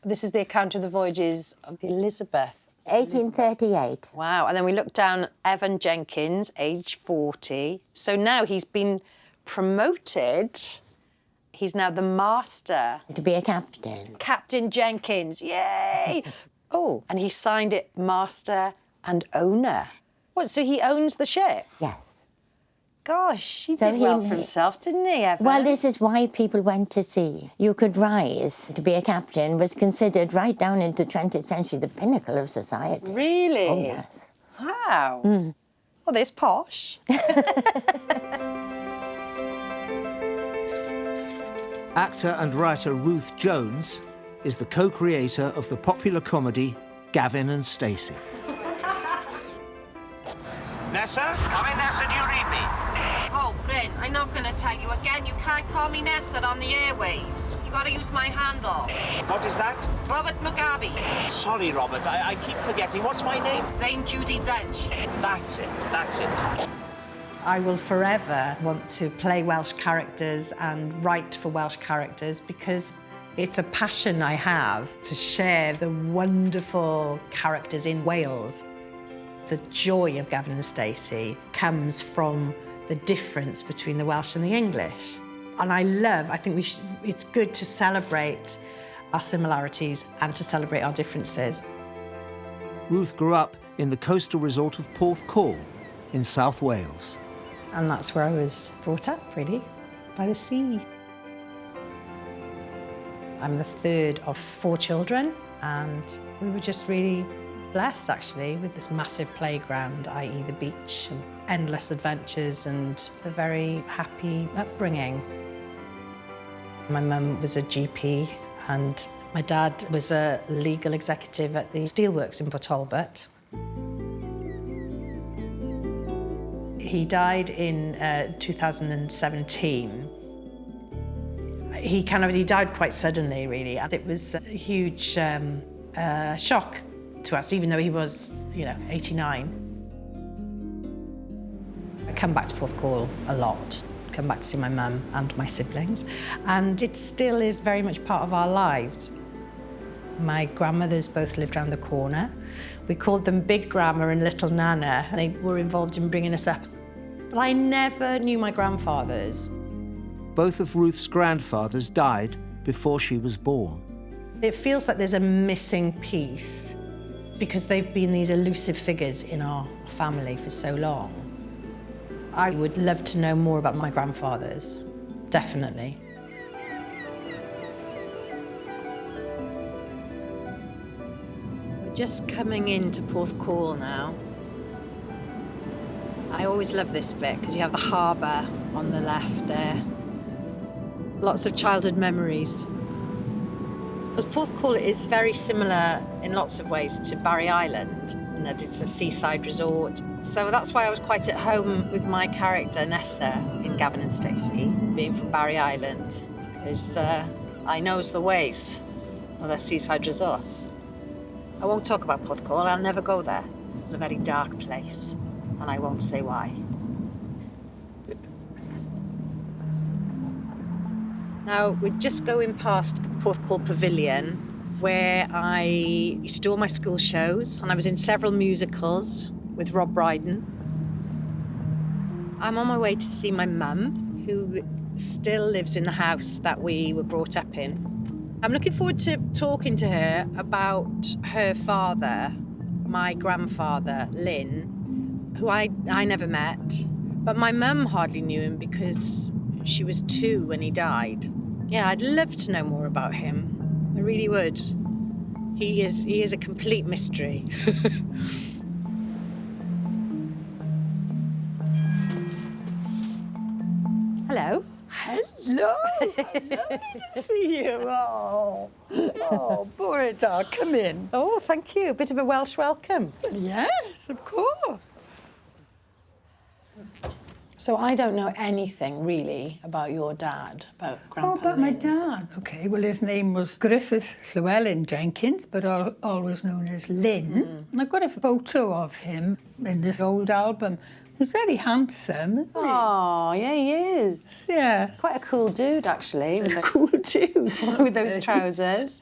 This is the account of the voyages of the Elizabeth. 1838. Wow, and then we look down at Evan Jenkins, age 40. So now he's been promoted. He's now the master. To be a captain. Captain Jenkins, yay! Oh, and he signed it master and owner. What, so he owns the ship? Yes. Gosh, he did well for himself, didn't he, Evan? Well, this is why people went to sea. You could rise. To be a captain was considered right down into the 20th century the pinnacle of society. Really? Oh, yes. Wow. Mm. Well, there's posh. Actor and writer Ruth Jones is the co-creator of the popular comedy Gavin and Stacey. Nessa? Come in, Nessa, do you read me? Oh, Bryn, I'm not going to tell you again. You can't call me Nessa on the airwaves. You got to use my handle. What is that? Robert Mugabe. Sorry, Robert, I keep forgetting. What's my name? Dame Judy Dench. That's it. I will forever want to play Welsh characters and write for Welsh characters because it's a passion I have to share the wonderful characters in Wales. The joy of Gavin and Stacey comes from the difference between the Welsh and the English. And I think it's good to celebrate our similarities and to celebrate our differences. Ruth grew up in the coastal resort of Porthcawl in South Wales. And that's where I was brought up, really, by the sea. I'm the third of 4 children, and we were just really blessed, actually, with this massive playground, i.e. the beach, and endless adventures and a very happy upbringing. My mum was a GP and my dad was a legal executive at the steelworks in Port Talbot. He died in 2017. He died quite suddenly, really. It was a huge shock to us, even though he was, 89. I come back to Porthcawl a lot, come back to see my mum and my siblings, and it still is very much part of our lives. My grandmothers both lived around the corner. We called them Big Grandma and Little Nana. They were involved in bringing us up. But I never knew my grandfathers. Both of Ruth's grandfathers died before she was born. It feels like there's a missing piece because they've been these elusive figures in our family for so long. I would love to know more about my grandfathers, definitely. We're just coming into Porthcawl now. I always love this bit because you have the harbour on the left there. Lots of childhood memories. Because Porthcawl is very similar in lots of ways to Barry Island, in that it's a seaside resort. So that's why I was quite at home with my character, Nessa, in Gavin and Stacey, being from Barry Island, because I knows the ways of a seaside resort. I won't talk about Porthcawl, I'll never go there. It's a very dark place, and I won't say why. Now, we're just going past Porthcawl Pavilion, where I used to do all my school shows, and I was in several musicals with Rob Brydon. I'm on my way to see my mum, who still lives in the house that we were brought up in. I'm looking forward to talking to her about her father, my grandfather, Lynn, who I never met. But my mum hardly knew him because she was 2 when he died. Yeah, I'd love to know more about him. I really would. He is a complete mystery. Hello. Hello. Lovely to see you. Oh, bore da, come in. Oh, thank you. A bit of a Welsh welcome. Yes, of course. So I don't know anything, really, about your dad, about Grandpa Oh, about my Lynn. dad. OK, well, his name was Griffith Llewellyn Jenkins, but always known as Lynn. And I've got a photo of him in this old album. He's very handsome, isn't he? Oh, yeah, he is. Yeah. Quite a cool dude, actually. With Cool dude. with those trousers.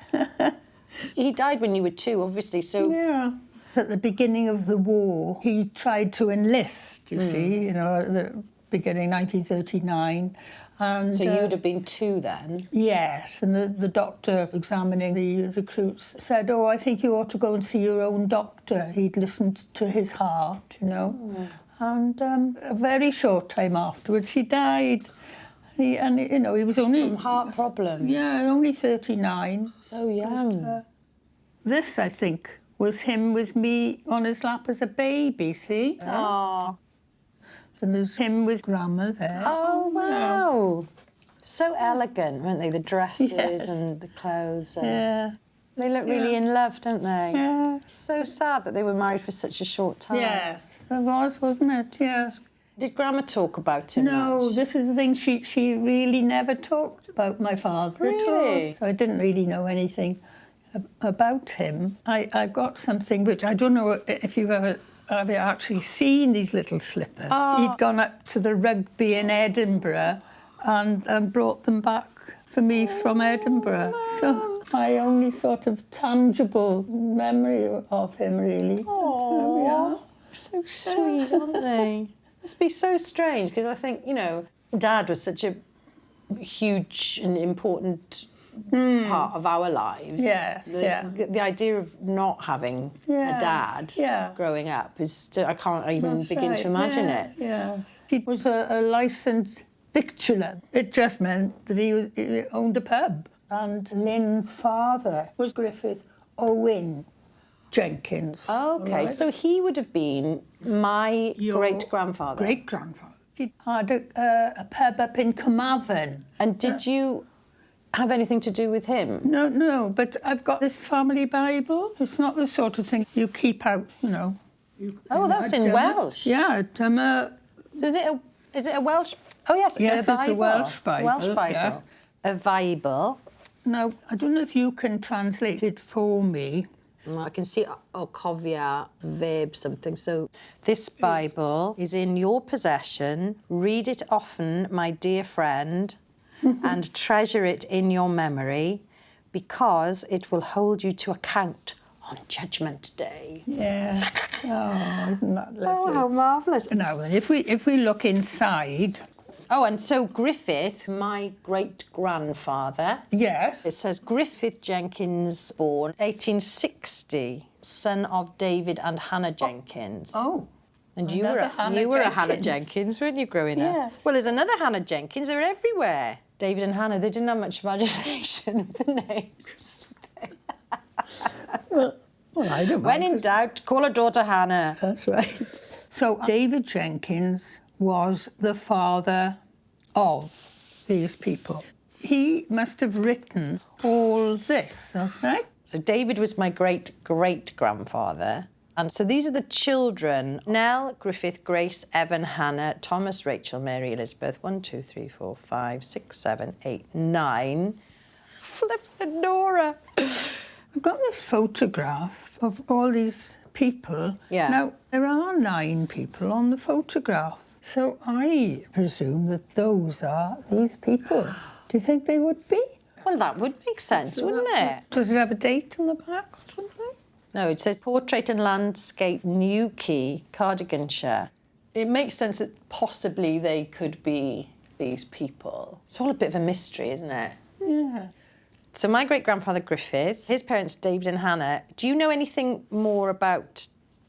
He died when you were 2, obviously, so... Yeah. At the beginning of the war, he tried to enlist, you see, at the beginning, 1939. And, So you'd have been 2 then? Yes, and the doctor examining the recruits said, oh, I think you ought to go and see your own doctor. He'd listened to his heart, And a very short time afterwards, he died. He was only... From heart problems? Yeah, only 39. So young. This, I think, was him with me on his lap as a baby, see? Aww. And there's him with Grandma there. Oh, wow. So elegant, weren't they? The dresses Yes. and the clothes. Yeah. They look really in love, don't they? Yeah. So sad that they were married for such a short time. Yes, it was, wasn't it? Yes. Did Grandma talk about him No, much? this is the thing. She really never talked about my father at Really? all. So I didn't really know anything about him. I got something which I don't know if you've ever actually seen these little slippers. He'd gone up to the rugby in Edinburgh and brought them back for me from Edinburgh. So my only sort of tangible memory of him, really. Oh, so sweet, aren't they? Must be so strange, because I think, Dad was such a huge and important part of our lives. Yes, The idea of not having a dad growing up is, I can't even begin to imagine it. Yeah. He was a licensed victualler. It just meant that he owned a pub. And Lynn's father was Griffith Owen Jenkins. Okay, right? so he would have been my great-grandfather. Great-grandfather. He had a pub up in Carmarthen. And did you have anything to do with him? No, but I've got this family Bible. It's not the sort of thing you keep out, That's in Welsh? Yeah, Dyma. So is it a Welsh... Oh, yes, Yes, it's a Welsh Bible. It's a Welsh Bible. Yes. A Bible. Now, I don't know if you can translate it for me. I can see cofia, verb something. So this Bible is in your possession. Read it often, my dear friend, and treasure it in your memory, because it will hold you to account on Judgment Day. Yeah. Oh, isn't that lovely? Oh, how marvellous. Now, then, if we look inside... Oh, and so Griffith, my great-grandfather... Yes. It says Griffith Jenkins, born 1860, son of David and Hannah Jenkins. Oh. And you were a Hannah Jenkins, weren't you, growing up? Yes. Well, there's another Hannah Jenkins. They're everywhere. David and Hannah, they didn't have much imagination with the names, did they? Well, I don't When mind. in doubt, call her daughter Hannah. That's right. So David Jenkins was the father of these people. He must have written all this, okay? So David was my great-great-grandfather. And so these are the children: Nell, Griffith, Grace, Evan, Hannah, Thomas, Rachel, Mary, Elizabeth. 1, 2, 3, 4, 5, 6, 7, 8, 9. Flippin' Nora. I've got this photograph of all these people. Yeah. Now, there are 9 people on the photograph. So I presume that those are these people. Do you think they would be? Well, that would make sense, wouldn't it? Does it have a date on the back or something? No, it says Portrait and Landscape, Newquay, Cardiganshire. It makes sense that possibly they could be these people. It's all a bit of a mystery, isn't it? Yeah. So my great-grandfather Griffith, his parents David and Hannah. Do you know anything more about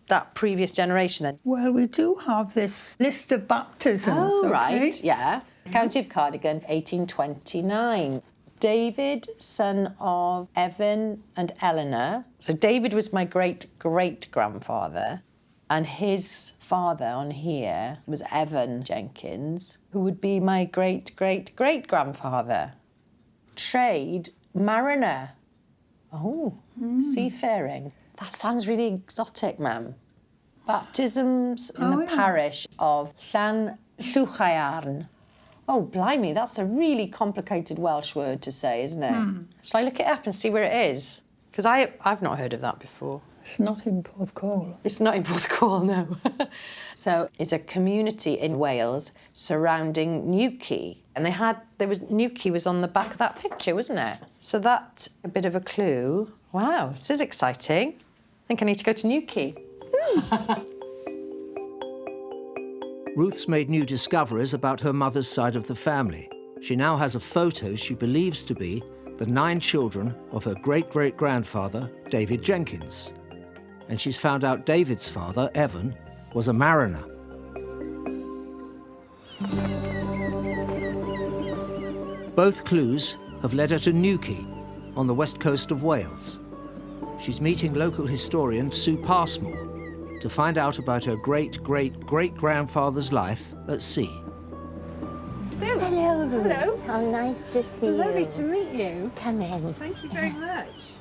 that previous generation then? Well, we do have this list of baptisms. Oh, okay? right, yeah. County of Cardigan, 1829. David, son of Evan and Eleanor. So David was my great-great-grandfather, and his father on here was Evan Jenkins, who would be my great-great-great-grandfather. Trade, mariner. Oh, seafaring. That sounds really exotic, ma'am. Baptisms in the parish of Llan Llwchaiarn. Oh, blimey, that's a really complicated Welsh word to say, isn't it? Shall I look it up and see where it is? Because I've not heard of that before. It's not in Porthcawl. It's not in Porthcawl, no. So it's a community in Wales surrounding Newquay. And Newquay was on the back of that picture, wasn't it? So that's a bit of a clue. Wow, this is exciting. I think I need to go to Newquay. Ruth's made new discoveries about her mother's side of the family. She now has a photo she believes to be the 9 children of her great-great-grandfather, David Jenkins. And she's found out David's father, Evan, was a mariner. Both clues have led her to Newquay, on the west coast of Wales. She's meeting local historian Sue Passmore to find out about her great-great-great-grandfather's life at sea. Sue. Hello, Ruth. Hello. How nice to see you. Lovely to meet you. Come in. Thank you very much.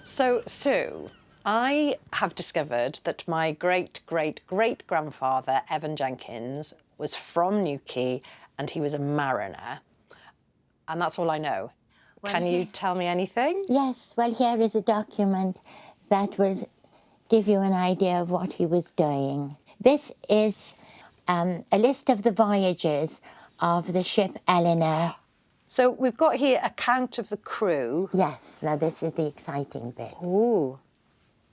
So, Sue, I have discovered that my great-great-great-grandfather, Evan Jenkins, was from Newquay and he was a mariner. And that's all I know. Can you tell me anything? Yes, well, here is a document that will give you an idea of what he was doing. This is a list of the voyages of the ship Eleanor. So we've got here a count of the crew. Yes, now this is the exciting bit. Ooh.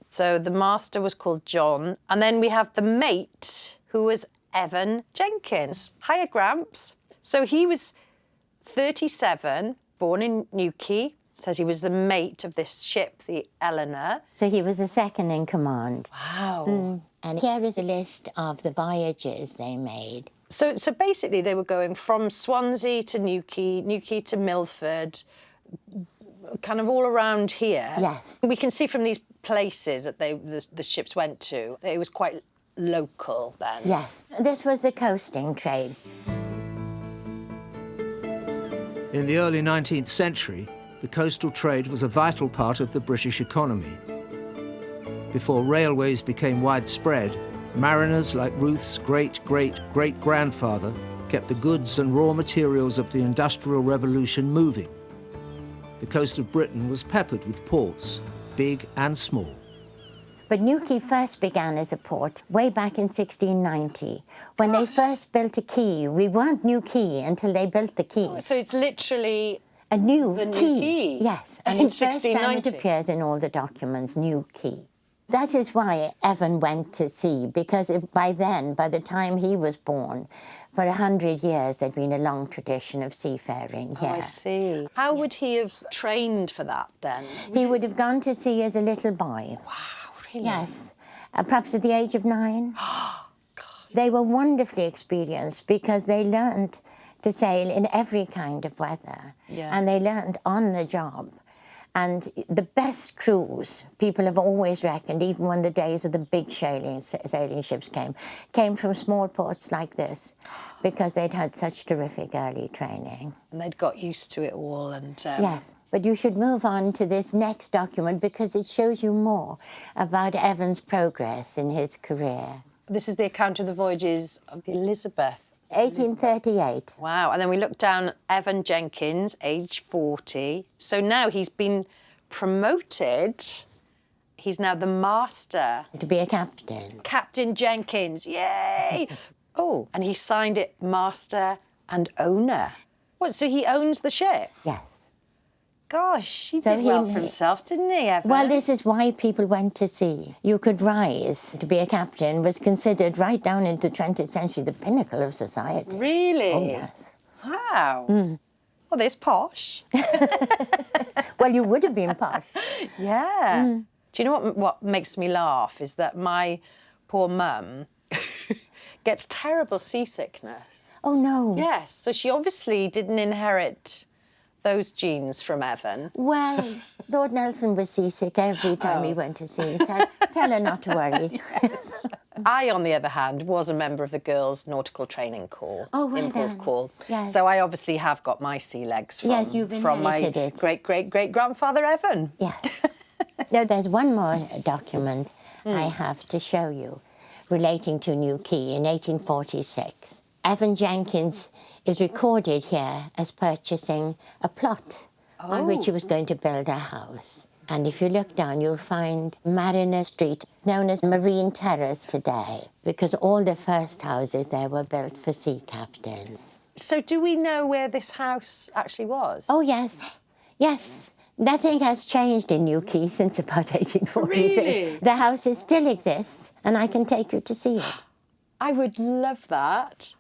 So the master was called John, and then we have the mate, who was Evan Jenkins. Hiya, Gramps. So he was 37, born in Newquay. Says he was the mate of this ship, the Eleanor. So he was the second in command. Wow. And here is a list of the voyages they made. So basically they were going from Swansea to Newquay, Newquay to Milford, kind of all around here. Yes. We can see from these places that the ships went to, it was quite local then. Yes, this was the coasting trade. In the early 19th century, the coastal trade was a vital part of the British economy. Before railways became widespread, mariners like Ruth's great-great-great-grandfather kept the goods and raw materials of the Industrial Revolution moving. The coast of Britain was peppered with ports, big and small. But Newquay first began as a port way back in 1690. When they first built a quay, we weren't Newquay until they built the quay. So it's literally A new the quay. new quay. Yes, and in the first time it 1690. appears in all the documents, new quay. That is why Evan went to sea, because by the time he was born, for 100 years there'd been a long tradition of seafaring here. Oh, I see. How would he have trained for that then? He would have gone to sea as a little boy. Wow, really? Yes, perhaps at the age of 9. They were wonderfully experienced because they learned to sail in every kind of weather. Yeah. And they learned on the job. And the best crews, people have always reckoned, even when the days of the big sailing ships came from small ports like this, because they'd had such terrific early training. And they'd got used to it all and... Yes, but you should move on to this next document because it shows you more about Evan's progress in his career. This is the account of the voyages of the Elizabeth. 1838. Wow, and then we look down at Evan Jenkins, age 40. So now he's been promoted. He's now the master. To be a captain. Captain Jenkins, yay! Oh, and he signed it master and owner. What, so he owns the ship? Yes. Gosh, he So did well for himself, didn't he, Evan? Well, this is why people went to sea. You could rise. To be a captain was considered right down into the 20th century the pinnacle of society. Really? Oh, yes. Wow. Well, there's posh. Well, you would have been posh. Yeah. Do you know what makes me laugh is that my poor mum gets terrible seasickness. Oh, no. Yes, so she obviously didn't inherit those genes from Evan. Well, Lord Nelson was seasick every time he went to sea. So tell her not to worry. Yes. I, on the other hand, was a member of the Girls' Nautical Training Corps in Porthcawl. Yes. So I obviously have got my sea legs from, Yes, you've from my inherited it. great-great-great-grandfather Evan. Yes. No, there's one more document I have to show you relating to Newquay in 1846. Evan Jenkins is recorded here as purchasing a plot on which he was going to build a house. And if you look down, you'll find Mariner Street, known as Marine Terrace today, because all the first houses there were built for sea captains. So do we know where this house actually was? Oh, yes. Yes, nothing has changed in Newquay since about 1846. Really? The house still exists, and I can take you to see it. I would love that.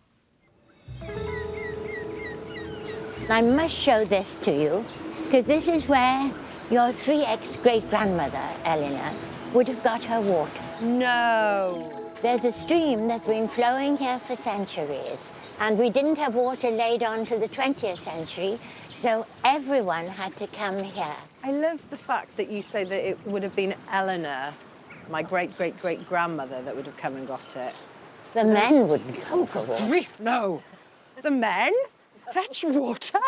I must show this to you, because this is where your 3 ex-great-grandmother, Eleanor, would have got her water. No. There's a stream that's been flowing here for centuries, and we didn't have water laid on till the 20th century, so everyone had to come here. I love the fact that you say that it would have been Eleanor, my great-great-great-grandmother, that would have come and got it. The men wouldn't come for water. Grief, no. The men? Fetch water?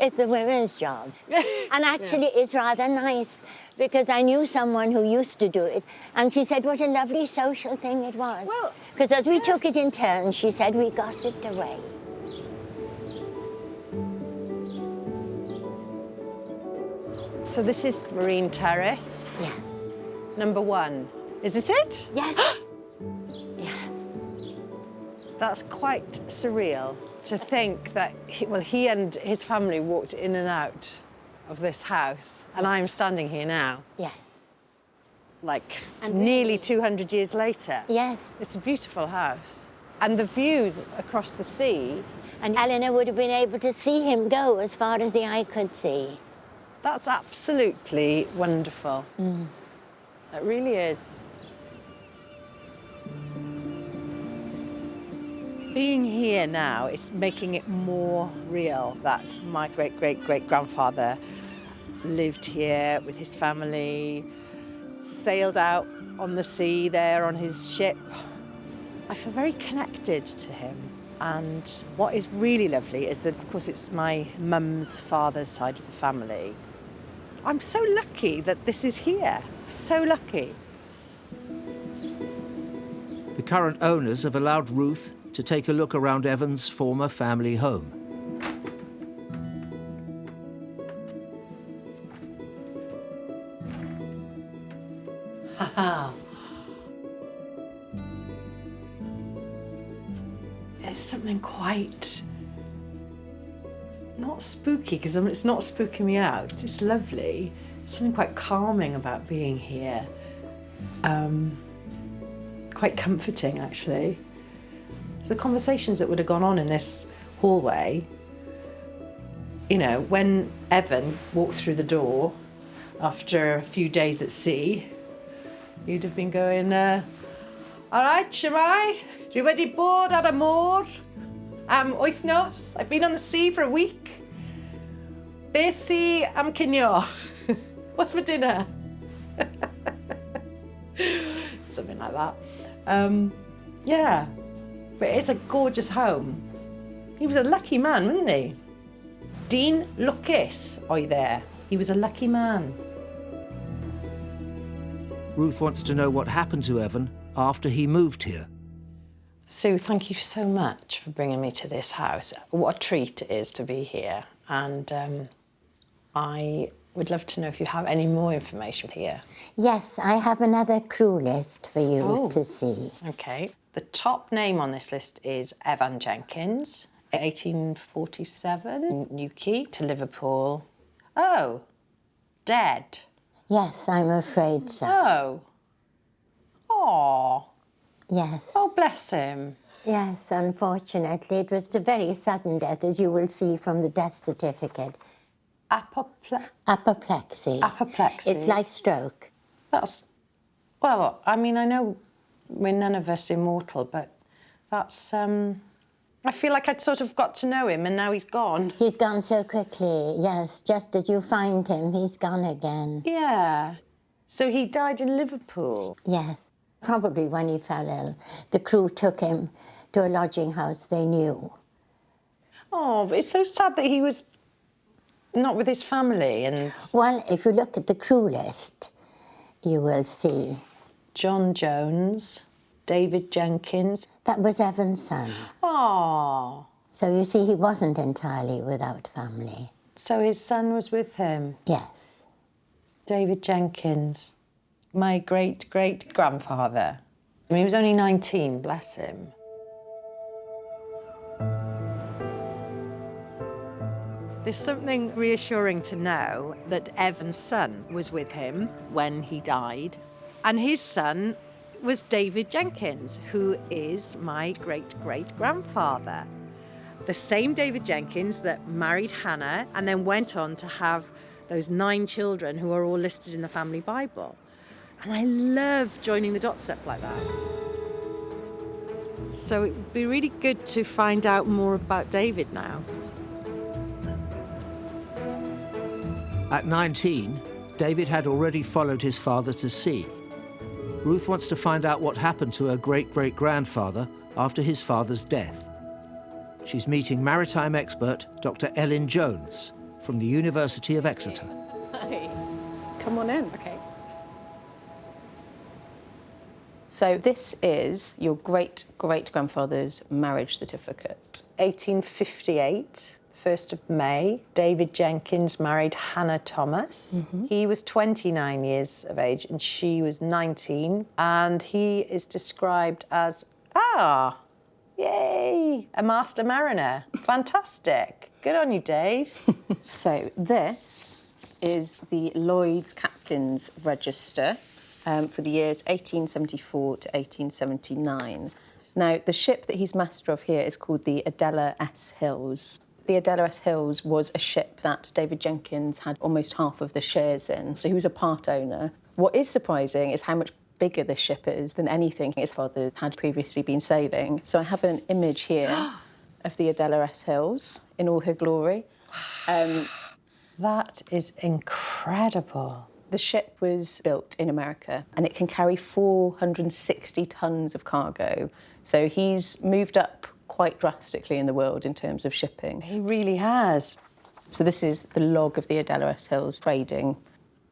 It's a women's job. And actually it's rather nice, because I knew someone who used to do it, and she said what a lovely social thing it was. Well, because as we took it in turns, she said we gossiped away. So this is Marine Terrace, Yeah. number 1. Is this it? Yes. Yeah. That's quite surreal to think that, he and his family walked in and out of this house, and I'm standing here now, Yeah. like And nearly 200 years later. Yes. It's a beautiful house. And the views across the sea, And Eleanor would have been able to see him go as far as the eye could see. that's absolutely wonderful. It really is. Being here now, it's making it more real that my great-great-great-grandfather lived here with his family, sailed out on the sea there on his ship. I feel very connected to him. And what is really lovely is that, of course, it's my mum's father's side of the family. I'm so lucky that this is here. So lucky. The current owners have allowed Ruth to take a look around Evan's former family home. There's something quite, not spooky, because it's not spooking me out. It's lovely. Something quite calming about being here. Quite comforting, actually. So the conversations that would have gone on in this hallway, you know, when Evan walked through the door after a few days at sea, you'd have been going, all right, Shemai, dwi wedi bod ar y môr am wythnos. I've been on the sea for a week. Beth sy am cinio? What's for dinner? Something like that. Yeah, but it's a gorgeous home. He was a lucky man, wasn't he? Dean Lucas, oedd there. He was a lucky man. Ruth wants to know what happened to Evan after he moved here. Sue, thank you so much for bringing me to this house. What a treat it is to be here. And I would love to know if you have any more information here. Yes, I have another crew list for you to see. Okay. The top name on this list is Evan Jenkins, 1847, in Newquay to Liverpool. Oh, dead. Yes, I'm afraid so. Oh. Aw. Yes. Oh, bless him. Yes, unfortunately, it was a very sudden death, as you will see from the death certificate. Apoplexy. Apoplexy. It's like stroke. That's, well, I mean, I know we're none of us immortal, but that's, I feel like I'd sort of got to know him and now he's gone. He's gone so quickly, yes. Just as you find him, he's gone again. Yeah. So he died in Liverpool? Yes. Probably when he fell ill. The crew took him to a lodging house they knew. Oh, but it's so sad that he was not with his family and... Well, if you look at the crew list, you will see. John Jones, David Jenkins. That was Evan's son. Oh. So you see, he wasn't entirely without family. So his son was with him? Yes. David Jenkins, my great-great-grandfather. I mean, he was only 19, bless him. There's something reassuring to know that Evan's son was with him when he died, and his son was David Jenkins, who is my great-great-grandfather. The same David Jenkins that married Hannah and then went on to have those 9 children who are all listed in the family Bible. And I love joining the dots up like that. So it would be really good to find out more about David now. At 19, David had already followed his father to sea. Ruth wants to find out what happened to her great-great-grandfather after his father's death. She's meeting maritime expert Dr. Ellen Jones from the University of Exeter. Hi. Come on in. Okay. So this is your great-great-grandfather's marriage certificate. 1858, 1st of May, David Jenkins married Hannah Thomas. He was 29 years of age and she was 19. And he is described as, yay, a master mariner. Fantastic. Good on you, Dave. So this is the Lloyd's Captain's Register for the years 1874 to 1879. Now, the ship that he's master of here is called the Adela S. Hills. The Adela S. Hills was a ship that David Jenkins had almost half of the shares in, so he was a part owner. What is surprising is how much bigger this ship is than anything his father had previously been sailing. So I have an image here of the Adela S. Hills in all her glory. That is incredible. The ship was built in America and it can carry 460 tonnes of cargo. So he's moved up quite drastically in the world in terms of shipping. He really has. So this is the log of the Adela S. Hills trading.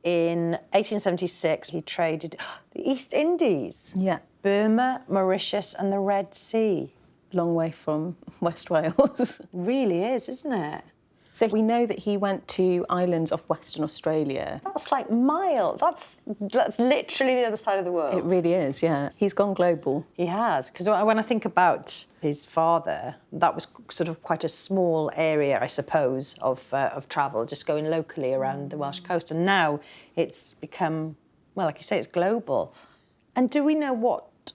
In 1876, he traded the East Indies. Yeah. Burma, Mauritius and the Red Sea. Long way from West Wales. Really is, isn't it? So we know that he went to islands off Western Australia. That's like miles. That's literally the other side of the world. It really is, yeah. He's gone global. He has, because when I think about his father, that was sort of quite a small area, I suppose, of travel, just going locally around the Welsh coast. And now it's become, well, like you say, it's global. And do we know what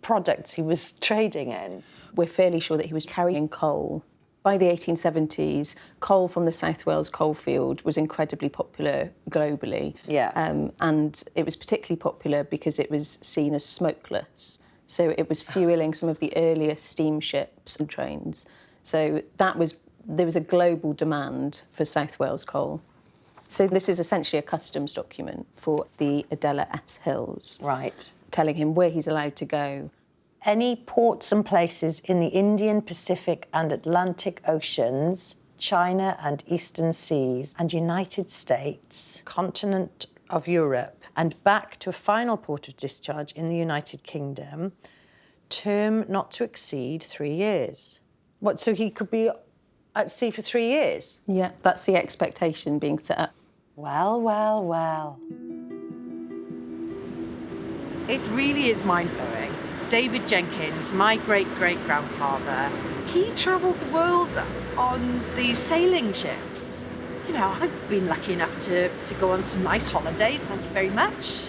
products he was trading in? We're fairly sure that he was carrying coal. By the 1870s, coal from the South Wales coalfield was incredibly popular globally. Yeah. And it was particularly popular because it was seen as smokeless. So it was fueling some of the earliest steamships and trains. So there was a global demand for South Wales coal. So this is essentially a customs document for the Adela S. Hills. Right. Telling him where he's allowed to go. Any ports and places in the Indian, Pacific and Atlantic Oceans, China and Eastern Seas and United States, continent of Europe, and back to a final port of discharge in the United Kingdom, term not to exceed 3 years. What, so he could be at sea for 3 years? Yeah, that's the expectation being set up. Well, well, well. It really is mind-blowing. David Jenkins, my great-great-grandfather, he travelled the world on these sailing ships. You know, I've been lucky enough to go on some nice holidays, thank you very much.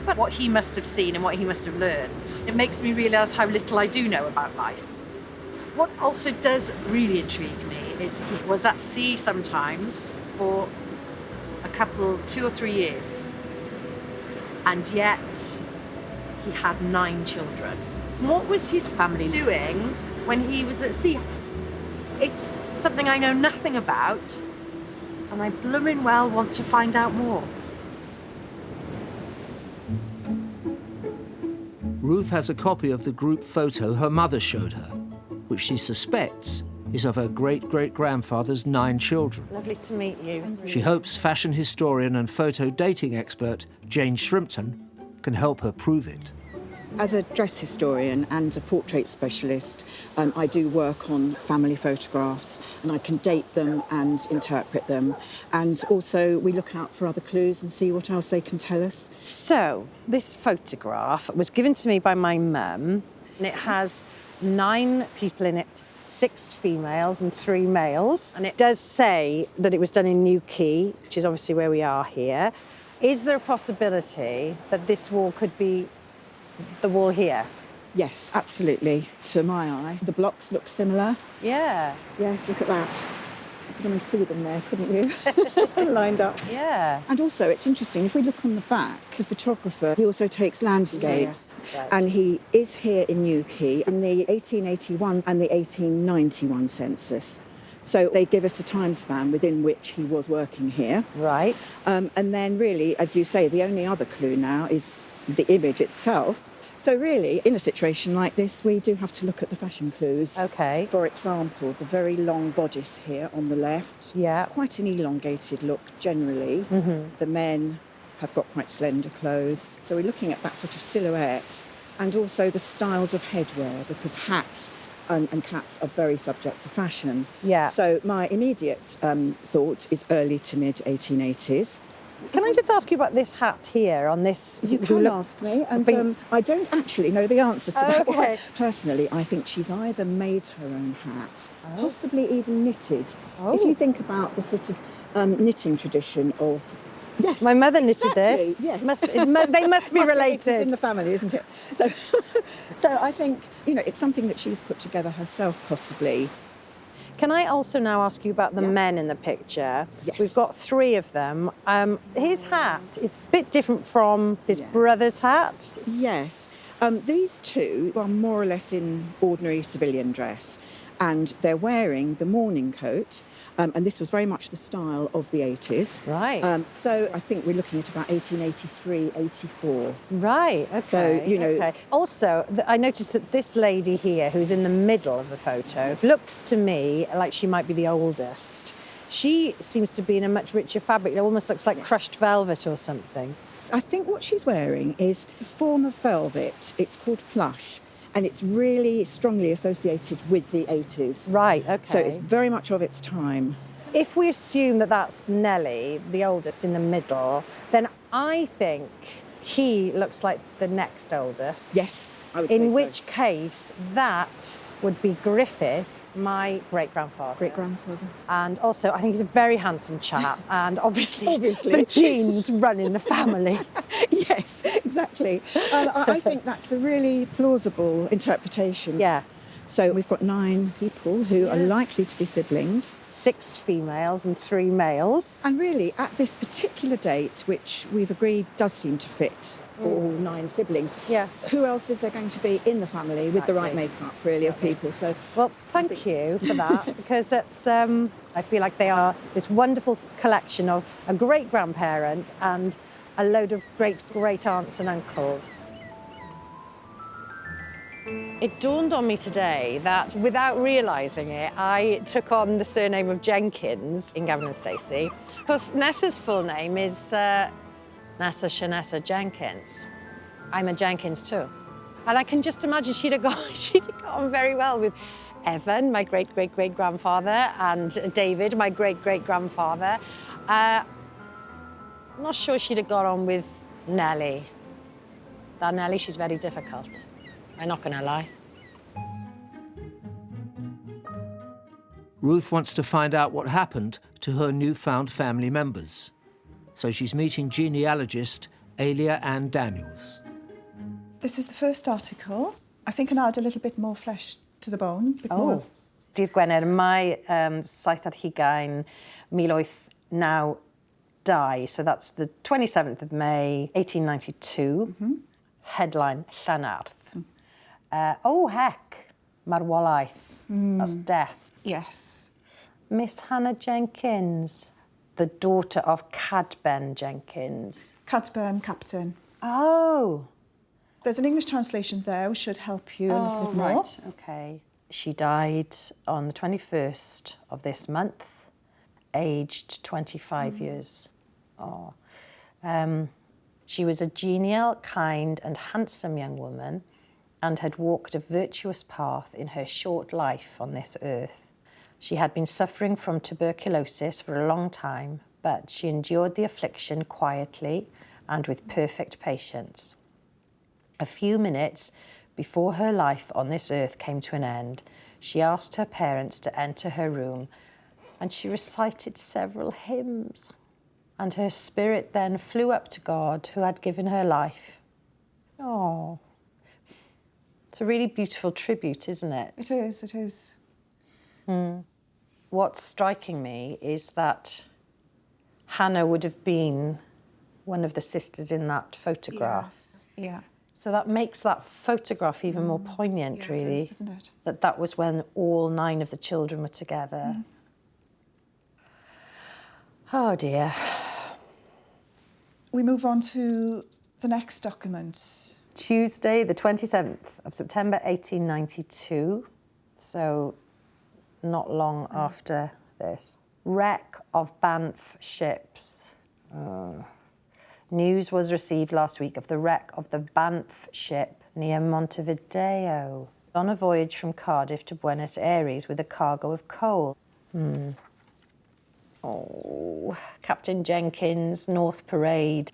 But what he must have seen and what he must have learned, it makes me realise how little I do know about life. What also does really intrigue me is he was at sea sometimes for a couple, 2 or 3 years. And yet, he had 9 children. What was his family doing when he was at sea? It's something I know nothing about, and I blooming well want to find out more. Ruth has a copy of the group photo her mother showed her, which she suspects is of her great-great-grandfather's 9 children. Lovely to meet you. She hopes fashion historian and photo dating expert Jane Shrimpton can help her prove it. As a dress historian and a portrait specialist, I do work on family photographs and I can date them and interpret them. And also we look out for other clues and see what else they can tell us. So, this photograph was given to me by my mum, and it has 9 people in it 6 females and 3 males. And it does say that it was done in Newquay, which is obviously where we are here. Is there a possibility that this wall could be the wall here? Yes, absolutely. To my eye, the blocks look similar. Yeah. Yes, look at that. You could almost see them there, couldn't you? Lined up. Yeah. And also, it's interesting, if we look on the back, the photographer, he also takes landscapes. Yes, right. And he is here in Newquay in the 1881 and the 1891 census. So they give us a time span within which he was working here. Right. And then really, as you say, the only other clue now is the image itself. So really, in a situation like this, we do have to look at the fashion clues. Okay. For example, the very long bodice here on the left. Yeah. Quite an elongated look generally. The men have got quite slender clothes. So we're looking at that sort of silhouette, and also the styles of headwear, because hats and caps are very subject to fashion. Yeah. So my immediate thought is early to mid 1880s. Can I just ask you about this hat here on this? You can ask me, and I don't actually know the answer to that one. Okay. Personally, I think she's either made her own hat, possibly even knitted. Oh. If you think about the sort of knitting tradition of... Yes, My mother knitted exactly, this. Yes. They must be related. It's in the family, isn't it? So, so I think, you know, it's something that she's put together herself, possibly. Can I also now ask you about the men in the picture? Yes. We've got 3 of them. His hat is a bit different from his brother's hat. Yes. These 2 are more or less in ordinary civilian dress, and they're wearing the mourning coat, and this was very much the style of the 80s. Right. So I think we're looking at about 1883, 84. Right, okay. So, you know... Okay. Also, I noticed that this lady here, who's in the middle of the photo, looks to me like she might be the oldest. She seems to be in a much richer fabric. It almost looks like crushed velvet or something. I think what she's wearing is the form of velvet. It's called plush, and it's really strongly associated with the 80s. Right, okay. So it's very much of its time. If we assume that that's Nellie, the oldest in the middle, then I think he looks like the next oldest. Yes, I would say so. In which case, that would be Griffith, my great-grandfather. Great-grandfather. And also, I think he's a very handsome chap, and obviously. Obviously. The genes run in the family. Yes, exactly. I think that's a really plausible interpretation. Yeah. So we've got 9 people who are likely to be siblings. 6 females and 3 males. And really, at this particular date, which we've agreed does seem to fit all 9 siblings, who else is there going to be in the family with the right makeup, really, of people? So, well, thank you for that, because it's, I feel like they are this wonderful collection of a great-grandparent and a load of great-great-aunts and uncles. It dawned on me today that, without realising it, I took on the surname of Jenkins in Gavin and Stacey, because Nessa's full name is Nessa Shanessa Jenkins. I'm a Jenkins too. And I can just imagine she'd have got on very well with Evan, my great-great-great-grandfather, and David, my great-great-grandfather. I'm not sure she'd have got on with Nellie. That Nellie, she's very difficult. I'm not going to lie. Ruth wants to find out what happened to her newfound family members. So she's meeting genealogist Alia Ann Daniels. This is the first article. I think I'll add a little bit more flesh to the bone. Dydd Gwener, mae 7 miloedd naw dau. So that's the 27th of May, 1892. Headline, Llanarth. Oh, heck, marwolaeth. That's death. Yes. Miss Hannah Jenkins, the daughter of Cadben Jenkins. Cadben, captain. Oh. There's an English translation there which should help you a little bit more. Right, okay. She died on the 21st of this month, aged 25 years. Oh. She was a genial, kind and handsome young woman and had walked a virtuous path in her short life on this earth. She had been suffering from tuberculosis for a long time, but she endured the affliction quietly and with perfect patience. A few minutes before her life on this earth came to an end, She asked her parents to enter her room, and she recited several hymns. And her spirit then flew up to God, who had given her life. Oh, it's a really beautiful tribute, isn't it? It is, it is. What's striking me is that Hannah would have been one of the sisters in that photograph. Yes, yeah. So that makes that photograph even more poignant, Yeah, really. it is, doesn't it? That was when all 9 of the children were together. Oh dear. We move on to the next document. Tuesday, the 27th of September, 1892. So not long after this. Wreck of Banff ships. News was received last week of the wreck of the Banff ship near Montevideo on a voyage from Cardiff to Buenos Aires with a cargo of coal. Oh, Captain Jenkins, North Parade,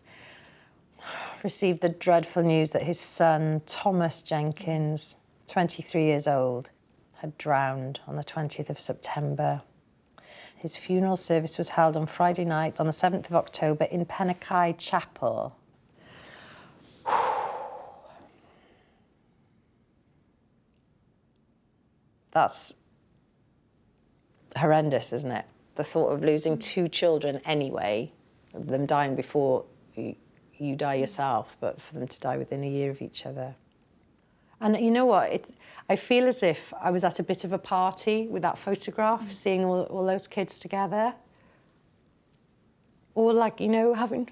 received the dreadful news that his son, Thomas Jenkins, 23 years old, had drowned on the 20th of September. His funeral service was held on Friday night on the 7th of October in Pennakai Chapel. That's horrendous, isn't it? The thought of losing 2 children anyway, of them dying before you die yourself, but for them to die within a year of each other. And you know what? I feel as if I was at a bit of a party with that photograph, seeing all those kids together. Or like, you know, having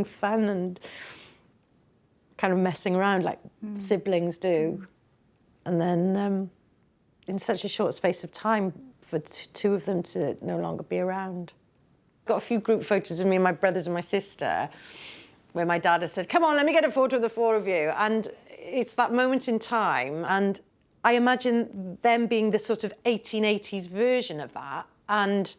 fun and kind of messing around like siblings do. And then in such a short space of time for 2 of them to no longer be around. Got a few group photos of me and my brothers and my sister where my dad has said, come on, let me get a photo of the 4 of you. And it's that moment in time, and I imagine them being the sort of 1880s version of that, and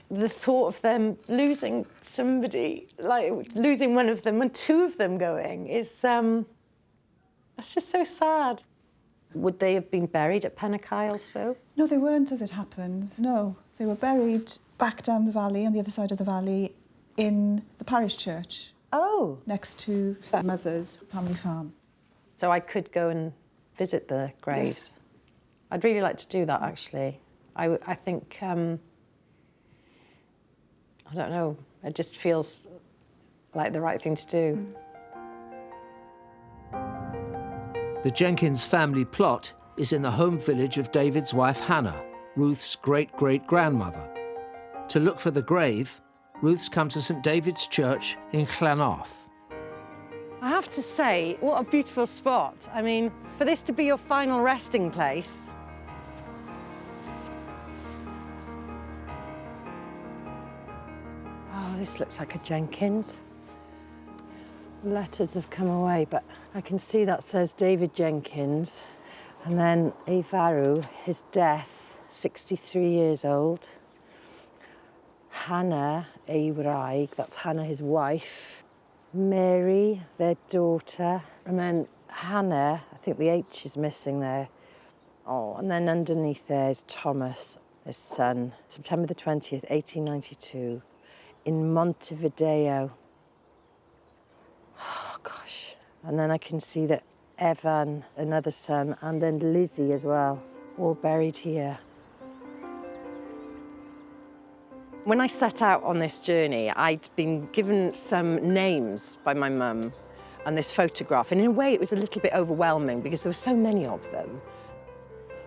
the thought of them losing somebody, like losing one of them and 2 of them going is, that's just so sad. Would they have been buried at Pennakai also? No, they weren't, as it happens. No, they were buried back down the valley, on the other side of the valley, in the parish church. Oh. Next to their mother's family farm. So I could go and visit the graves. Yes. I'd really like to do that, actually. I think, I don't know, it just feels like the right thing to do. The Jenkins family plot is in the home village of David's wife Hannah, Ruth's great-great-grandmother. To look for the grave, Ruth's come to St David's Church in Llanarth. I have to say, what a beautiful spot. I mean, for this to be your final resting place. Oh, this looks like a Jenkins. Letters have come away, but I can see that says David Jenkins. And then Eifaru, his death, 63 years old. Hannah, Eiwraig, that's Hannah, his wife. Mary, their daughter. And then Hannah, I think the H is missing there. Oh, and then underneath there is Thomas, his son. September the 20th, 1892, in Montevideo. Oh, gosh. And then I can see that Evan, another son, and then Lizzie as well, all buried here. When I set out on this journey, I'd been given some names by my mum and this photograph, and in a way it was a little bit overwhelming because there were so many of them.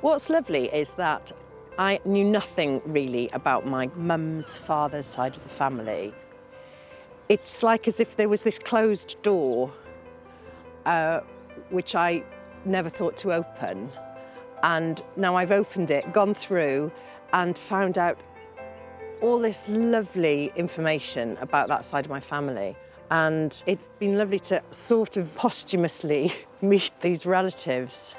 What's lovely is that I knew nothing really about my mum's father's side of the family. It's like as if there was this closed door, which I never thought to open. And now I've opened it, gone through, and found out all this lovely information about that side of my family. And it's been lovely to sort of posthumously meet these relatives.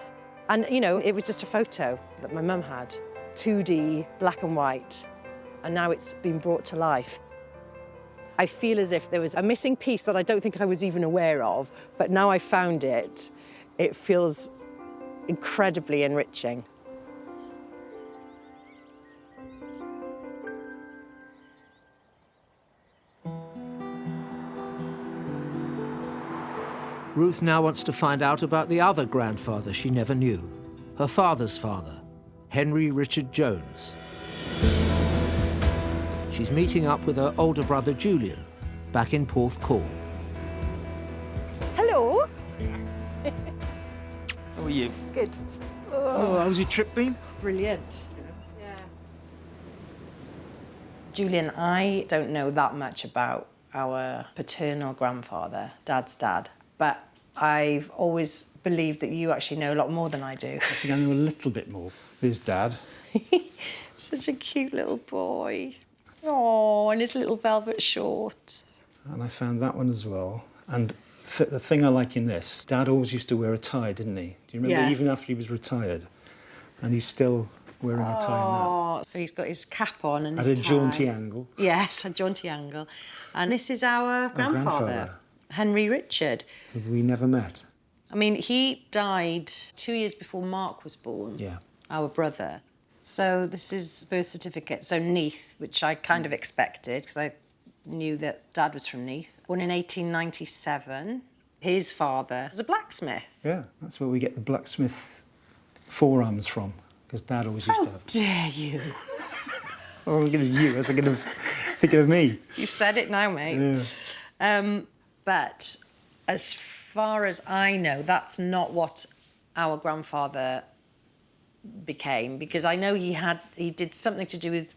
And, you know, it was just a photo that my mum had, 2D, black and white, and now it's been brought to life. I feel as if there was a missing piece that I don't think I was even aware of, but now I found it, it feels incredibly enriching. Ruth now wants to find out about the other grandfather she never knew, her father's father, Henry Richard Jones. She's meeting up with her older brother Julian, back in Porthcawl. Hello. How are you? Good. Oh, how's your trip been? Brilliant. Yeah. Julian, I don't know that much about our paternal grandfather, Dad's dad, but I've always believed that you actually know a lot more than I do. I think I know a little bit more. His dad. Such a cute little boy. Oh, and his little velvet shorts. And I found that one as well. And the thing I like in this, Dad always used to wear a tie, didn't he? Do you remember? Yes. Even after he was retired? And he's still wearing a tie Oh, so he's got his cap on and and his that. At a tie. jaunty angle. Yes, a jaunty angle. And this is our grandfather, Henry Richard. Have we never met? I mean, he died 2 years before Mark was born, Yeah. our brother. So this is birth certificate, so Neath, which I kind of expected because I knew that Dad was from Neath. Born in 1897. His father was a blacksmith. Yeah, that's where we get the blacksmith forearms from, because Dad always used to have. Dare you? Oh, I'm thinking of you. I was thinking of me. You've said it now, mate. Yeah. But as far as I know, that's not what our grandfather became, because I know he did something to do with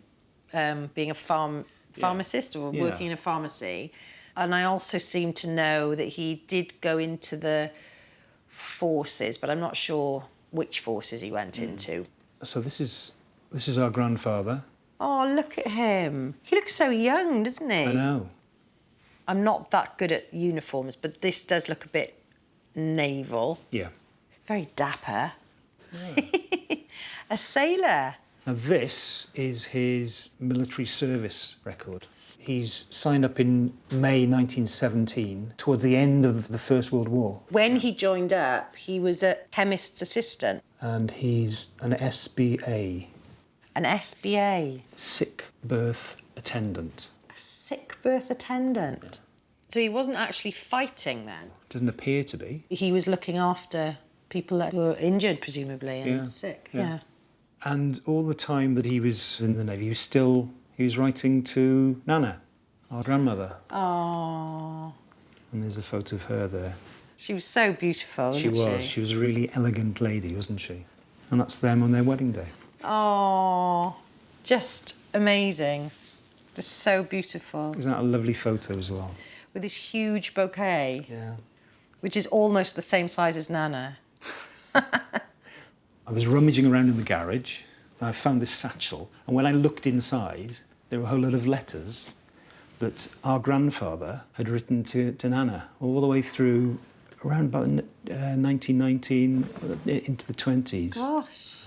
being a pharmacist or working in a pharmacy. And I also seem to know that he did go into the forces, but I'm not sure which forces he went into. So this is our grandfather. Oh, look at him. He looks so young, doesn't he? I know. I'm not that good at uniforms, but this does look a bit naval. Yeah. Very dapper. Yeah. A sailor. Now this is his military service record. He's signed up in May 1917, towards the end of the First World War. When he joined up, he was a chemist's assistant. And he's an SBA. An SBA? Sick birth attendant. A sick birth attendant? So he wasn't actually fighting then? Doesn't appear to be. He was looking after people that were injured, presumably, and sick. Yeah. And all the time that he was in the Navy, he was writing to Nana, our grandmother. Oh. And there's a photo of her there. She was so beautiful, wasn't she? She was. She was a really elegant lady, wasn't she? And that's them on their wedding day. Oh, just amazing. Just so beautiful. Isn't that a lovely photo as well? With this huge bouquet. Yeah. Which is almost the same size as Nana. I was rummaging around in the garage and I found this satchel, and when I looked inside, there were a whole lot of letters that our grandfather had written to Nana all the way through around about 1919 into the 20s. Gosh.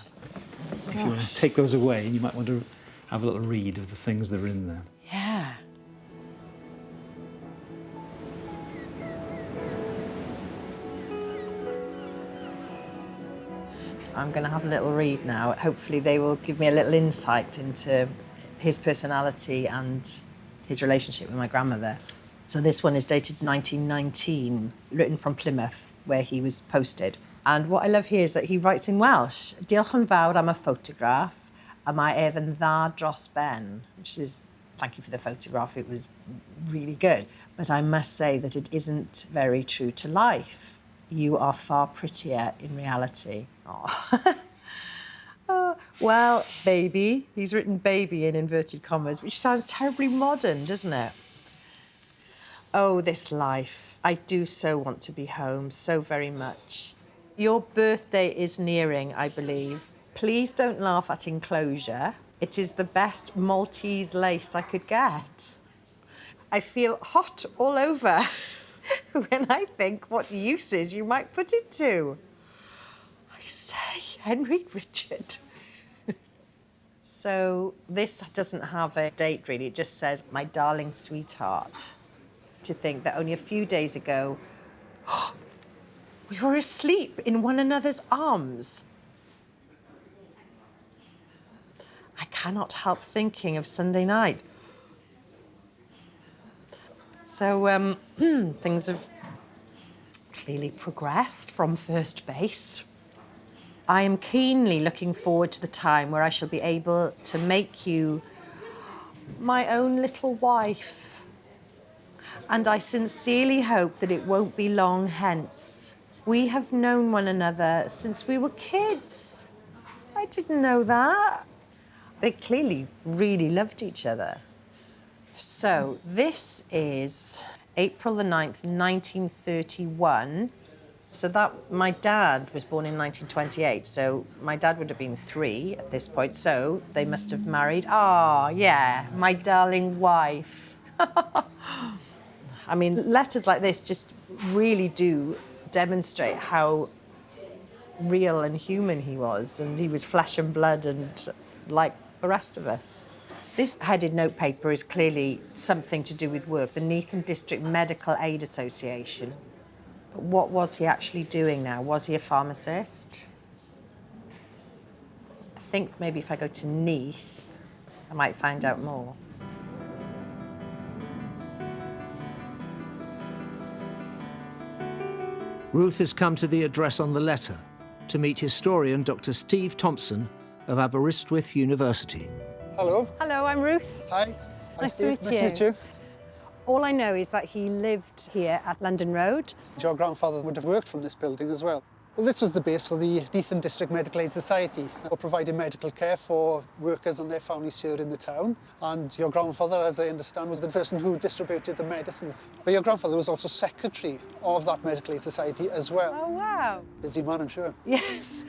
If you want to take those away, you might want to have a little read of the things that are in there. Yeah. I'm going to have a little read now. Hopefully they will give me a little insight into his personality and his relationship with my grandmother. So this one is dated 1919, written from Plymouth, where he was posted. And what I love here is that he writes in Welsh, Diolch yn fawr am y ffotograff, a mae efo'n dda dros ben, which is, thank you for the photograph, it was really good. But I must say that it isn't very true to life. You are far prettier in reality. Oh. Oh, well, baby. He's written baby in inverted commas, which sounds terribly modern, doesn't it? Oh, this life. I do so want to be home, so very much. Your birthday is nearing, I believe. Please don't laugh at enclosure. It is the best Maltese lace I could get. I feel hot all over when I think what uses you might put it to. I say, Henry Richard. So this doesn't have a date, really. It just says, my darling sweetheart. To think that only a few days ago, We were asleep in one another's arms. I cannot help thinking of Sunday night. So, things have clearly progressed from first base. I am keenly looking forward to the time where I shall be able to make you my own little wife. And I sincerely hope that it won't be long hence. We have known one another since we were kids. I didn't know that. They clearly really loved each other. So this is April the 9th, 1931. So that, my dad was born in 1928, so my dad would have been 3 at this point, so they must have married. Ah, yeah, my darling wife. I mean, letters like this just really do demonstrate how real and human he was, and he was flesh and blood and like the rest of us. This headed notepaper is clearly something to do with work, the Neath District Medical Aid Association. But what was he actually doing now? Was he a pharmacist? I think maybe if I go to Neath, I might find out more. Ruth has come to the address on the letter to meet historian Dr. Steve Thompson of Aberystwyth University. Hello. Hello, I'm Ruth. Hi. I'm Nice Steve. to Nice to meet you. All I know is that he lived here at London Road. Your grandfather would have worked from this building as well. Well, this was the base for the Neath District Medical Aid Society, for providing medical care for workers and their families here in the town. And your grandfather, as I understand, was the person who distributed the medicines. But your grandfather was also secretary of that medical aid society as well. Oh, wow. Busy man, I'm sure. Yes.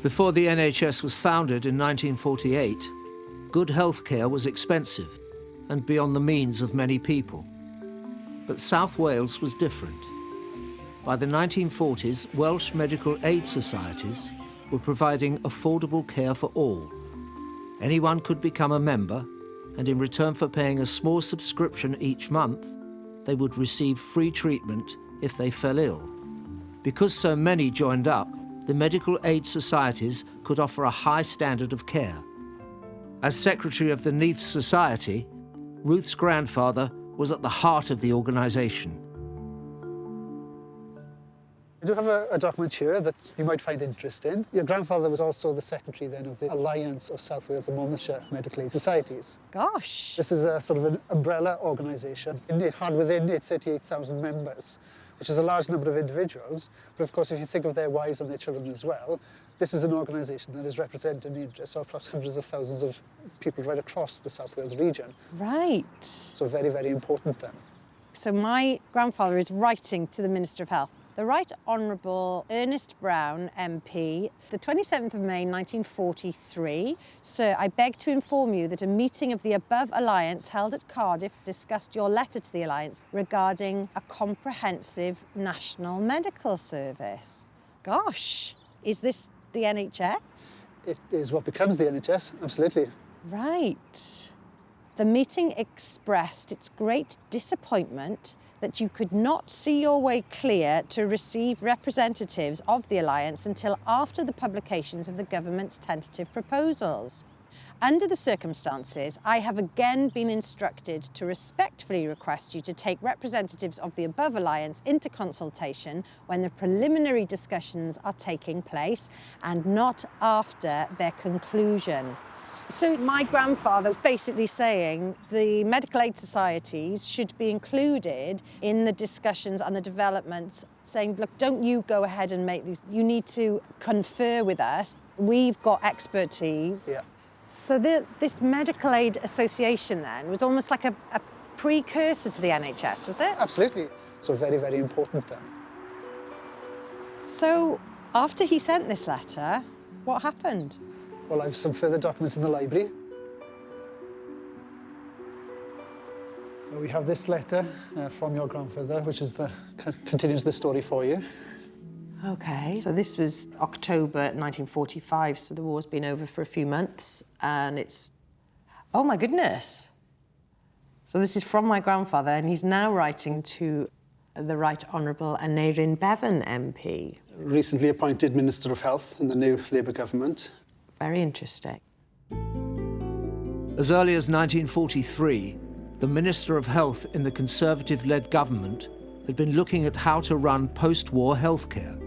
Before the NHS was founded in 1948, good health care was expensive and beyond the means of many people. But South Wales was different. By the 1940s, Welsh medical aid societies were providing affordable care for all. Anyone could become a member, and in return for paying a small subscription each month, they would receive free treatment if they fell ill. Because so many joined up, the medical aid societies could offer a high standard of care. As secretary of the Neath Society, Ruth's grandfather was at the heart of the organisation. I do have a document here that you might find interesting. Your grandfather was also the secretary then of the Alliance of South Wales and Monmouthshire Medical Aid Societies. Gosh. This is a sort of an umbrella organisation. It had within it 38,000 members, which is a large number of individuals. But of course, if you think of their wives and their children as well, this is an organisation that is representing the interests of perhaps hundreds of thousands of people right across the South Wales region. Right. So very, very important then. So my grandfather is writing to the Minister of Health. The Right Honourable Ernest Brown, MP, the 27th of May 1943. Sir, I beg to inform you that a meeting of the above alliance held at Cardiff discussed your letter to the alliance regarding a comprehensive national medical service. Gosh, is this the NHS? It is what becomes the NHS, absolutely. Right. The meeting expressed its great disappointment that you could not see your way clear to receive representatives of the alliance until after the publications of the government's tentative proposals. Under the circumstances, I have again been instructed to respectfully request you to take representatives of the above alliance into consultation when the preliminary discussions are taking place and not after their conclusion. So my grandfather was basically saying the medical aid societies should be included in the discussions and the developments, saying, look, don't you go ahead and make these, you need to confer with us. We've got expertise. Yeah. So this medical aid association then was almost like a precursor to the NHS, was it? Absolutely. So very, very important then. So after he sent this letter, what happened? Well, I have some further documents in the library. Well, we have this letter from your grandfather, which is continues the story for you. Okay, so this was October 1945, so the war's been over for a few months, and it's... Oh, my goodness. So this is from my grandfather, and he's now writing to the Right Honourable Aneurin Bevan MP. Recently appointed Minister of Health in the new Labour government. Very interesting. As early as 1943, the Minister of Health in the Conservative-led government had been looking at how to run post-war healthcare.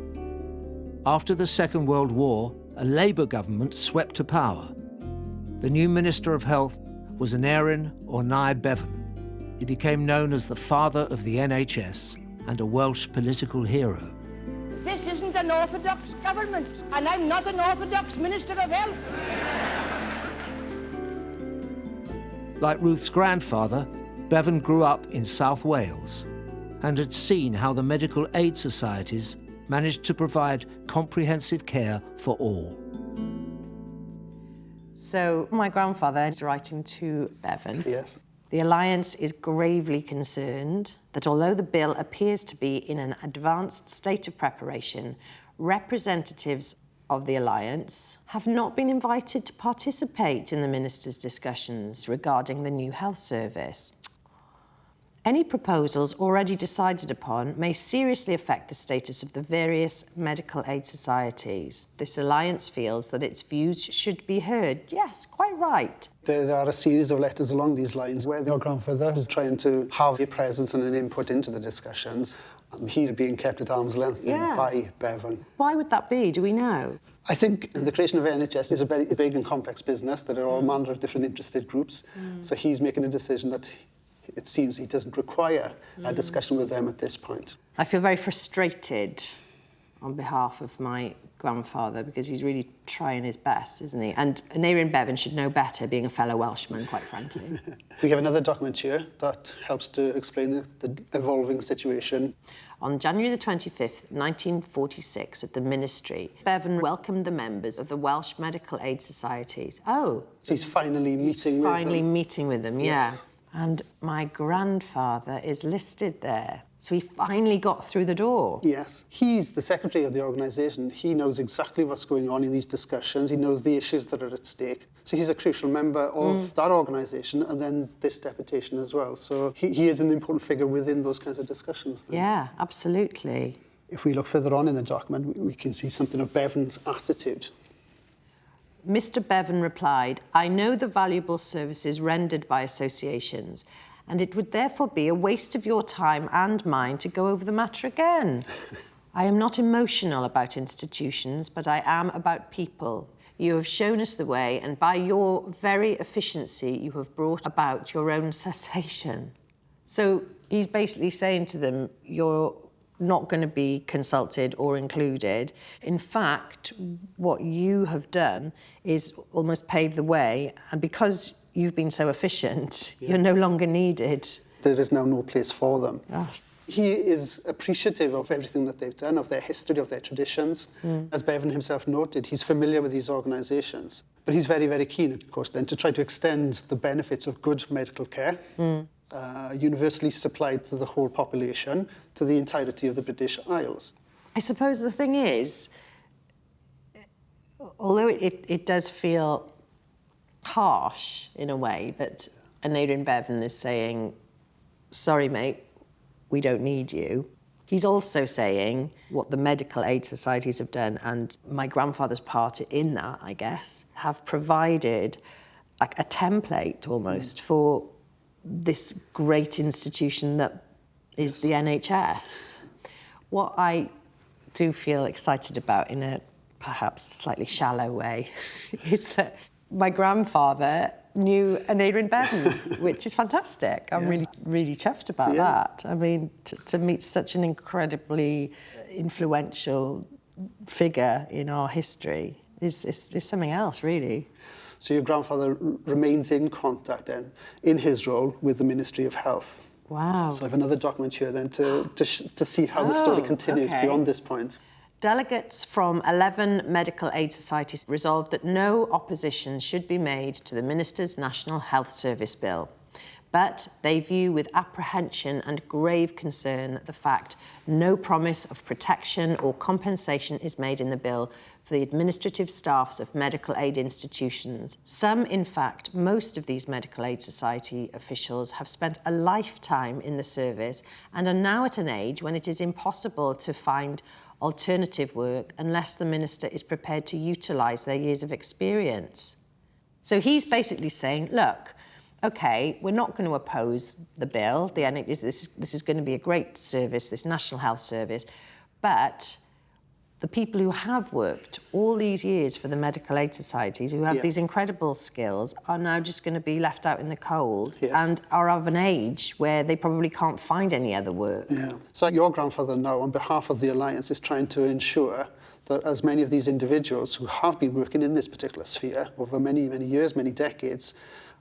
After the Second World War, a Labour government swept to power. The new Minister of Health was Aneurin Bevan. He became known as the father of the NHS and a Welsh political hero. This isn't an orthodox government, and I'm not an orthodox Minister of Health. Like Ruth's grandfather, Bevan grew up in South Wales and had seen how the medical aid societies managed to provide comprehensive care for all. So my grandfather is writing to Bevan. Yes. The Alliance is gravely concerned that although the bill appears to be in an advanced state of preparation, representatives of the Alliance have not been invited to participate in the Minister's discussions regarding the new health service. Any proposals already decided upon may seriously affect the status of the various medical aid societies. This alliance feels that its views should be heard. Yes, quite right. There are a series of letters along these lines where your grandfather is trying to have a presence and an input into the discussions. And he's being kept at arm's length by Bevan. Why would that be? Do we know? I think the creation of NHS is a very big and complex business. There are all manner of different interested groups. So he's making a decision that it seems he doesn't require a discussion with them at this point. I feel very frustrated on behalf of my grandfather because he's really trying his best, isn't he? And Aneurin Bevan should know better, being a fellow Welshman, quite frankly. We have another document here that helps to explain the evolving situation. On January the 25th, 1946, at the Ministry, Bevan welcomed the members of the Welsh Medical Aid Societies. Oh. So he's finally meeting with them. Finally meeting with them, yeah. Yes. And my grandfather is listed there. So he finally got through the door. Yes. He's the secretary of the organisation. He knows exactly what's going on in these discussions. He knows the issues that are at stake. So he's a crucial member of that organisation and then this deputation as well. So he is an important figure within those kinds of discussions. Then. Yeah, absolutely. If we look further on in the document, we can see something of Bevan's attitude. Mr. Bevan replied, "I know the valuable services rendered by associations, and it would therefore be a waste of your time and mine to go over the matter again. I am not emotional about institutions, but I am about people. You have shown us the way, and by your very efficiency, you have brought about your own cessation." So he's basically saying to them, you're not going to be consulted or included. In fact, what you have done is almost pave the way, and because you've been so efficient, you're no longer needed. There is now no place for them. Gosh. He is appreciative of everything that they've done, of their history, of their traditions. As Bevan himself noted, he's familiar with these organisations. But he's very, very keen, of course, then to try to extend the benefits of good medical care, universally supplied to the whole population, to the entirety of the British Isles. I suppose the thing is, although it does feel harsh in a way that Aneurin Bevan is saying, sorry, mate, we don't need you. He's also saying what the medical aid societies have done, and my grandfather's part in that, I guess, have provided like a template almost for this great institution that is the NHS. What I do feel excited about in a perhaps slightly shallow way is that my grandfather knew Aneurin Bevan, which is fantastic. I'm really chuffed about that. I mean, to meet such an incredibly influential figure in our history is something else, really. So your grandfather remains in contact then, in his role, with the Ministry of Health. Wow. So I have another document here then to see how the story continues beyond this point. Delegates from 11 medical aid societies resolved that no opposition should be made to the Minister's National Health Service Bill. But they view with apprehension and grave concern the fact no promise of protection or compensation is made in the bill for the administrative staffs of medical aid institutions. Some, in fact, most of these medical aid society officials have spent a lifetime in the service and are now at an age when it is impossible to find alternative work unless the minister is prepared to utilise their years of experience. So he's basically saying, look, OK, we're not going to oppose the bill. The NHS, this is going to be a great service, this National Health Service, but the people who have worked all these years for the medical aid societies, who have these incredible skills, are now just going to be left out in the cold and are of an age where they probably can't find any other work. Yeah. So your grandfather now, on behalf of the Alliance, is trying to ensure that as many of these individuals who have been working in this particular sphere over many, many years, many decades,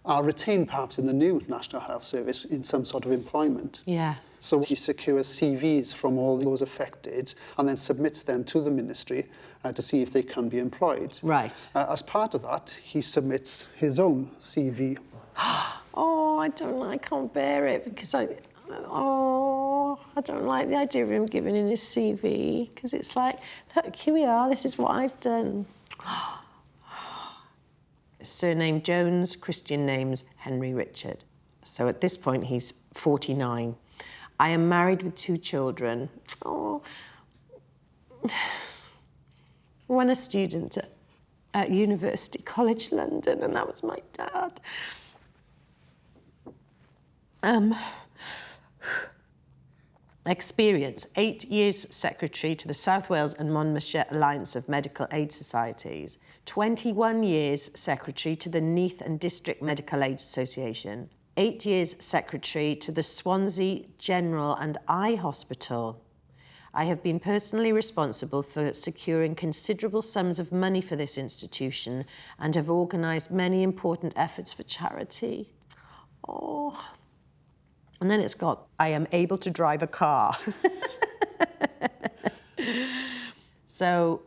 are retained perhaps in the new National Health Service in some sort of employment. Yes. So he secures CVs from all those affected and then submits them to the ministry to see if they can be employed. Right. As part of that, he submits his own CV. Oh, I can't bear it because I don't like the idea of him giving in his CV because it's like, look, here we are, this is what I've done. Surname Jones, Christian names Henry Richard. So at this point, he's 49. I am married with 2 children. Oh. When a student at University College London, and that was my dad. Experience, 8 years secretary to the South Wales and Monmouthshire Alliance of Medical Aid Societies, 21 years secretary to the Neath and District Medical Aid Association, 8 years secretary to the Swansea General and Eye Hospital. I have been personally responsible for securing considerable sums of money for this institution and have organised many important efforts for charity. Oh. And then it's got, I am able to drive a car. So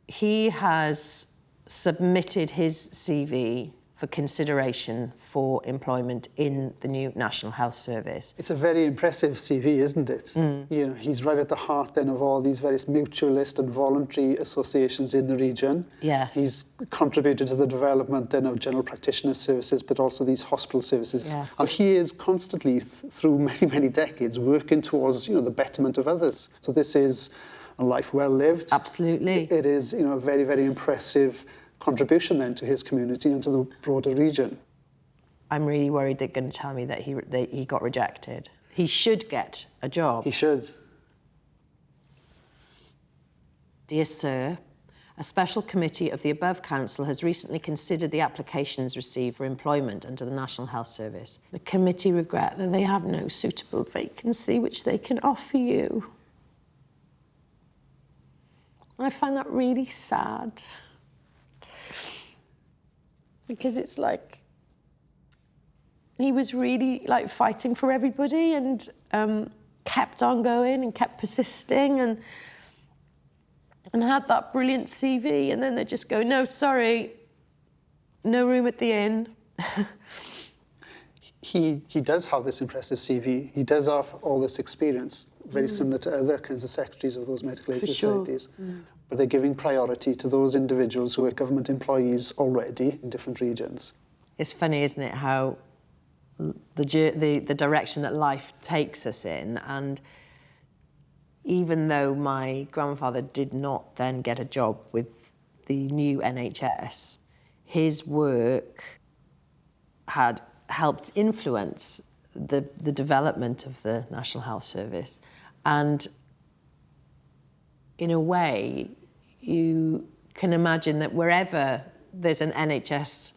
he has submitted his CV for consideration for employment in the new National Health Service. It's a very impressive CV, isn't it? You know, he's right at the heart then of all these various mutualist and voluntary associations in the region. Yes. He's contributed to the development then of general practitioner services, but also these hospital services. Yeah. And he is constantly, through many, many decades, working towards, you know, the betterment of others. So this is a life well lived. Absolutely. It is, you know, a very, very impressive contribution then to his community and to the broader region. I'm really worried they're going to tell me that he got rejected. He should get a job. He should. Dear Sir, a special committee of the above council has recently considered the applications received for employment under the National Health Service. The committee regret that they have no suitable vacancy which they can offer you. I find that really sad. Because it's like, he was really like fighting for everybody and kept on going and kept persisting and had that brilliant CV, and then they just go, no, sorry, no room at the inn. He does have this impressive CV. He does have all this experience, very similar to other kinds of secretaries of those medical aid societies. Sure. But they're giving priority to those individuals who are government employees already in different regions. It's funny, isn't it, how the direction that life takes us in. And even though my grandfather did not then get a job with the new NHS, his work had helped influence the development of the National Health Service. And in a way, you can imagine that wherever there's an NHS,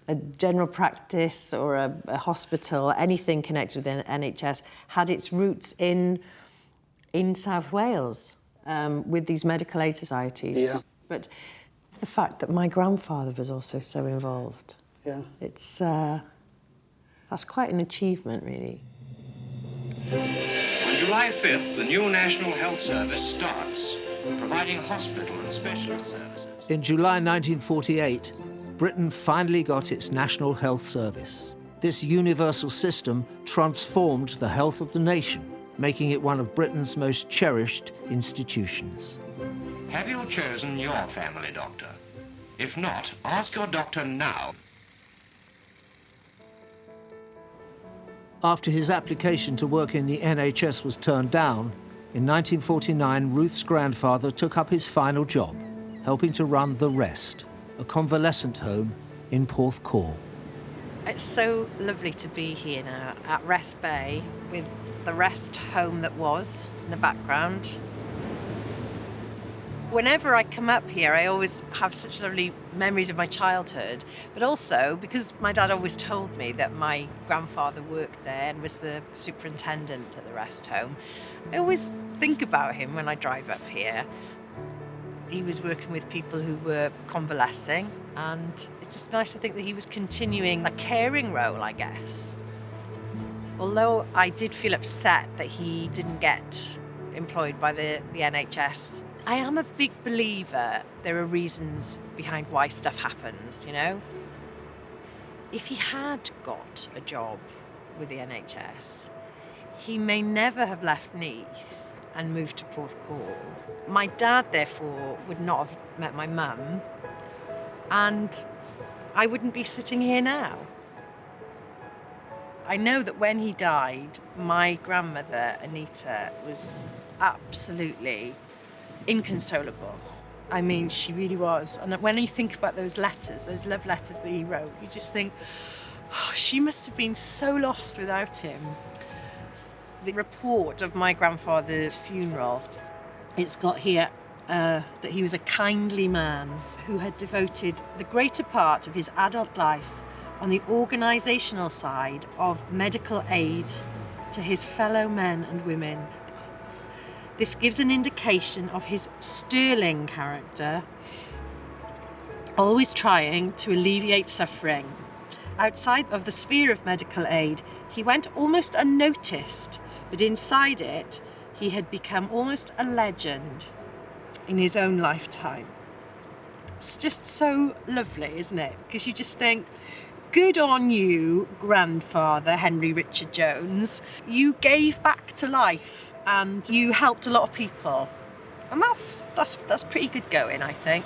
a general practice or a hospital, anything connected with the NHS, had its roots in South Wales with these medical aid societies. Yeah. But the fact that my grandfather was also so involved, it's that's quite an achievement, really. On July 5th, the new National Health Service starts, providing hospital and specialist services. In July 1948, Britain finally got its National Health Service. This universal system transformed the health of the nation, making it one of Britain's most cherished institutions. Have you chosen your family doctor? If not, ask your doctor now. After his application to work in the NHS was turned down, in 1949 Ruth's grandfather took up his final job, helping to run The Rest, a convalescent home in Porthcawl. It's so lovely to be here now at Rest Bay with the rest home that was in the background. Whenever I come up here, I always have such lovely memories of my childhood, but also because my dad always told me that my grandfather worked there and was the superintendent at the rest home. I always think about him when I drive up here. He was working with people who were convalescing, and it's just nice to think that he was continuing a caring role, I guess. Although I did feel upset that he didn't get employed by the NHS, I am a big believer there are reasons behind why stuff happens, you know? If he had got a job with the NHS, he may never have left Neath and moved to Porthcawl. My dad, therefore, would not have met my mum, and I wouldn't be sitting here now. I know that when he died, my grandmother, Anita, was absolutely inconsolable. I mean, she really was. And when you think about those letters, those love letters that he wrote, you just think, oh, she must have been so lost without him. The report of my grandfather's funeral, it's got here that he was a kindly man who had devoted the greater part of his adult life on the organisational side of medical aid to his fellow men and women. This gives an indication of his sterling character, always trying to alleviate suffering. Outside of the sphere of medical aid, he went almost unnoticed, but inside it, he had become almost a legend in his own lifetime. It's just so lovely, isn't it? Because you just think, good on you, grandfather Henry Richard Jones. You gave back to life and you helped a lot of people. And that's pretty good going, I think.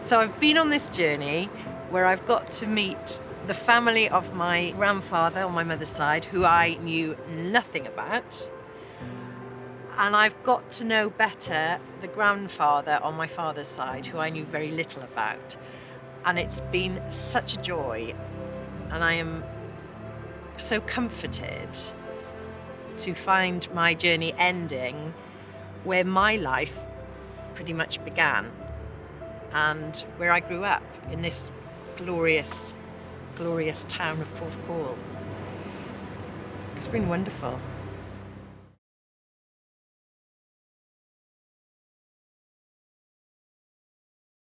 So I've been on this journey where I've got to meet the family of my grandfather on my mother's side, who I knew nothing about. And I've got to know better the grandfather on my father's side, who I knew very little about. And it's been such a joy. And I am so comforted to find my journey ending where my life pretty much began and where I grew up, in this glorious, glorious town of Porthcawl. It's been wonderful.